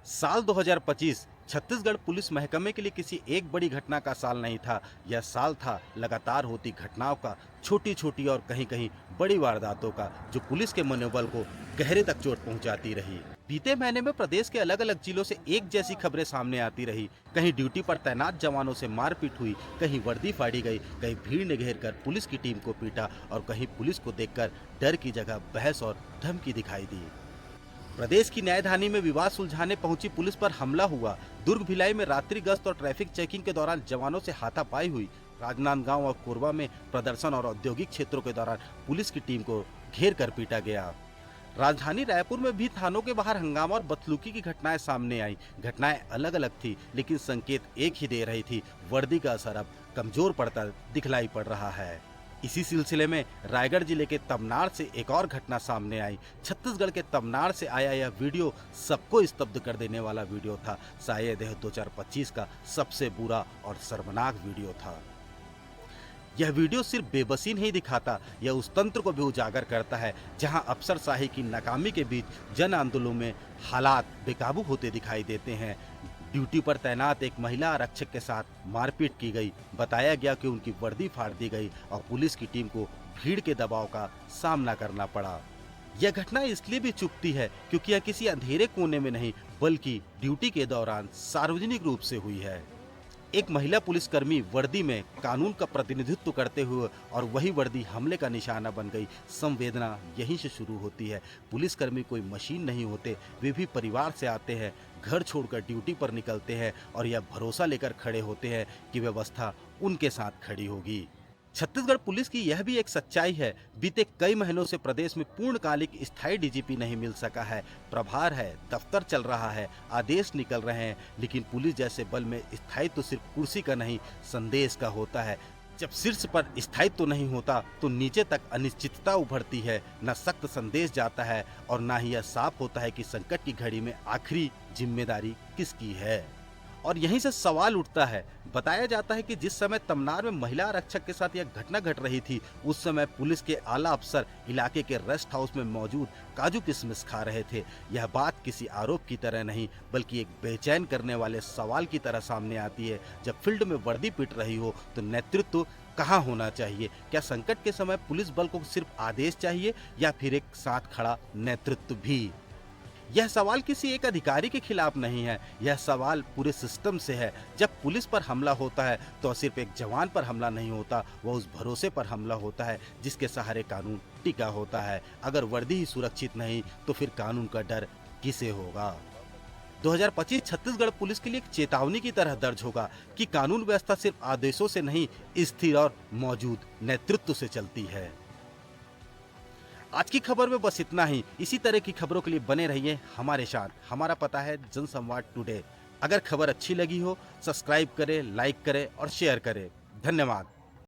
साल 2025 छत्तीसगढ़ पुलिस महकमे के लिए किसी एक बड़ी घटना का साल नहीं था। यह साल था लगातार होती घटनाओं का, छोटी छोटी और कहीं कहीं बड़ी वारदातों का, जो पुलिस के मनोबल को गहरे तक चोट पहुंचाती रही। बीते महीने में प्रदेश के अलग अलग जिलों से एक जैसी खबरें सामने आती रही। कहीं ड्यूटी पर तैनात जवानों से मारपीट हुई, कहीं वर्दी फाड़ी गई, कहीं भीड़ ने घेर कर पुलिस की टीम को पीटा और कहीं पुलिस को देखकर डर की जगह बहस और धमकी दिखाई दी। प्रदेश की न्यायधानी में विवाद सुलझाने पहुंची पुलिस पर हमला हुआ। दुर्ग भिलाई में रात्रि गश्त और ट्रैफिक चेकिंग के दौरान जवानों से हाथापाई हुई। राजनांदगांव और कोरबा में प्रदर्शन और औद्योगिक क्षेत्रों के दौरान पुलिस की टीम को घेर कर पीटा गया। राजधानी रायपुर में भी थानों के बाहर हंगामा और बदसलूकी की घटनाएं सामने आई। घटनाएं अलग अलग थी, लेकिन संकेत एक ही दे रही थी, वर्दी का असर अब कमजोर पड़ता दिखलाई पड़ रहा है। इसी सिलसिले में रायगढ़ जिले के तमनार से एक और घटना सामने आई। छत्तीसगढ़ के तमनार से आया यह वीडियो सबको स्तब्ध कर देने वाला वीडियो था। शायद यह 2025 का सबसे बुरा और शर्मनाक वीडियो था। यह वीडियो सिर्फ बेबसी नहीं दिखाता, यह उस तंत्र को भी उजागर करता है जहां अफसरशाही की नाकामी के बीच जन आंदोलनों में हालात बेकाबू होते दिखाई देते हैं। ड्यूटी पर तैनात एक महिला आरक्षक के साथ मारपीट की गई। बताया गया कि उनकी वर्दी फाड़ दी गई और पुलिस की टीम को भीड़ के दबाव का सामना करना पड़ा। यह घटना इसलिए भी चुभती है क्योंकि यह किसी अंधेरे कोने में नहीं, बल्कि ड्यूटी के दौरान सार्वजनिक रूप से हुई है। एक महिला पुलिसकर्मी वर्दी में कानून का प्रतिनिधित्व करते हुए और वही वर्दी हमले का निशाना बन गई। संवेदना यहीं से शुरू होती है। पुलिसकर्मी कोई मशीन नहीं होते, वे भी परिवार से आते हैं, घर छोड़कर ड्यूटी पर निकलते हैं और यह भरोसा लेकर खड़े होते हैं कि व्यवस्था उनके साथ खड़ी होगी। छत्तीसगढ़ पुलिस की यह भी एक सच्चाई है। बीते कई महीनों से प्रदेश में पूर्णकालिक स्थायी डीजीपी नहीं मिल सका है। प्रभार है, दफ्तर चल रहा है, आदेश निकल रहे हैं, लेकिन पुलिस जैसे बल में स्थायित्व तो सिर्फ कुर्सी का नहीं, संदेश का होता है। जब शीर्ष पर स्थायित्व तो नहीं होता तो नीचे तक अनिश्चितता उभरती है। न सख्त संदेश जाता है और न ही यह साफ होता है कि संकट की घड़ी में आखिरी जिम्मेदारी किसकी है। और यहीं से सवाल उठता है। बताया जाता है कि जिस समय तमनार में महिला आरक्षक के साथ यह घटना घट रही थी, उस समय पुलिस के आला अफसर इलाके के रेस्ट हाउस में मौजूद काजू किशमिश खा रहे थे। यह बात किसी आरोप की तरह नहीं, बल्कि एक बेचैन करने वाले सवाल की तरह सामने आती है। जब फील्ड में वर्दी पिट रही हो तो नेतृत्व कहाँ होना चाहिए? क्या संकट के समय पुलिस बल को सिर्फ आदेश चाहिए या फिर एक साथ खड़ा नेतृत्व भी? यह सवाल किसी एक अधिकारी के खिलाफ नहीं है, यह सवाल पूरे सिस्टम से है। जब पुलिस पर हमला होता है तो सिर्फ एक जवान पर हमला नहीं होता, वह उस भरोसे पर हमला होता है जिसके सहारे कानून टिका होता है। अगर वर्दी ही सुरक्षित नहीं तो फिर कानून का डर किसे होगा? 2025 छत्तीसगढ़ पुलिस के लिए एक चेतावनी की तरह दर्ज होगा कि कानून व्यवस्था सिर्फ आदेशों से नहीं, स्थिर और मौजूद नेतृत्व से चलती है। आज की खबर में बस इतना ही। इसी तरह की खबरों के लिए बने रहिए हमारे साथ। हमारा पता है जनसंवाद टुडे। अगर खबर अच्छी लगी हो, सब्सक्राइब करें, लाइक करें और शेयर करें। धन्यवाद।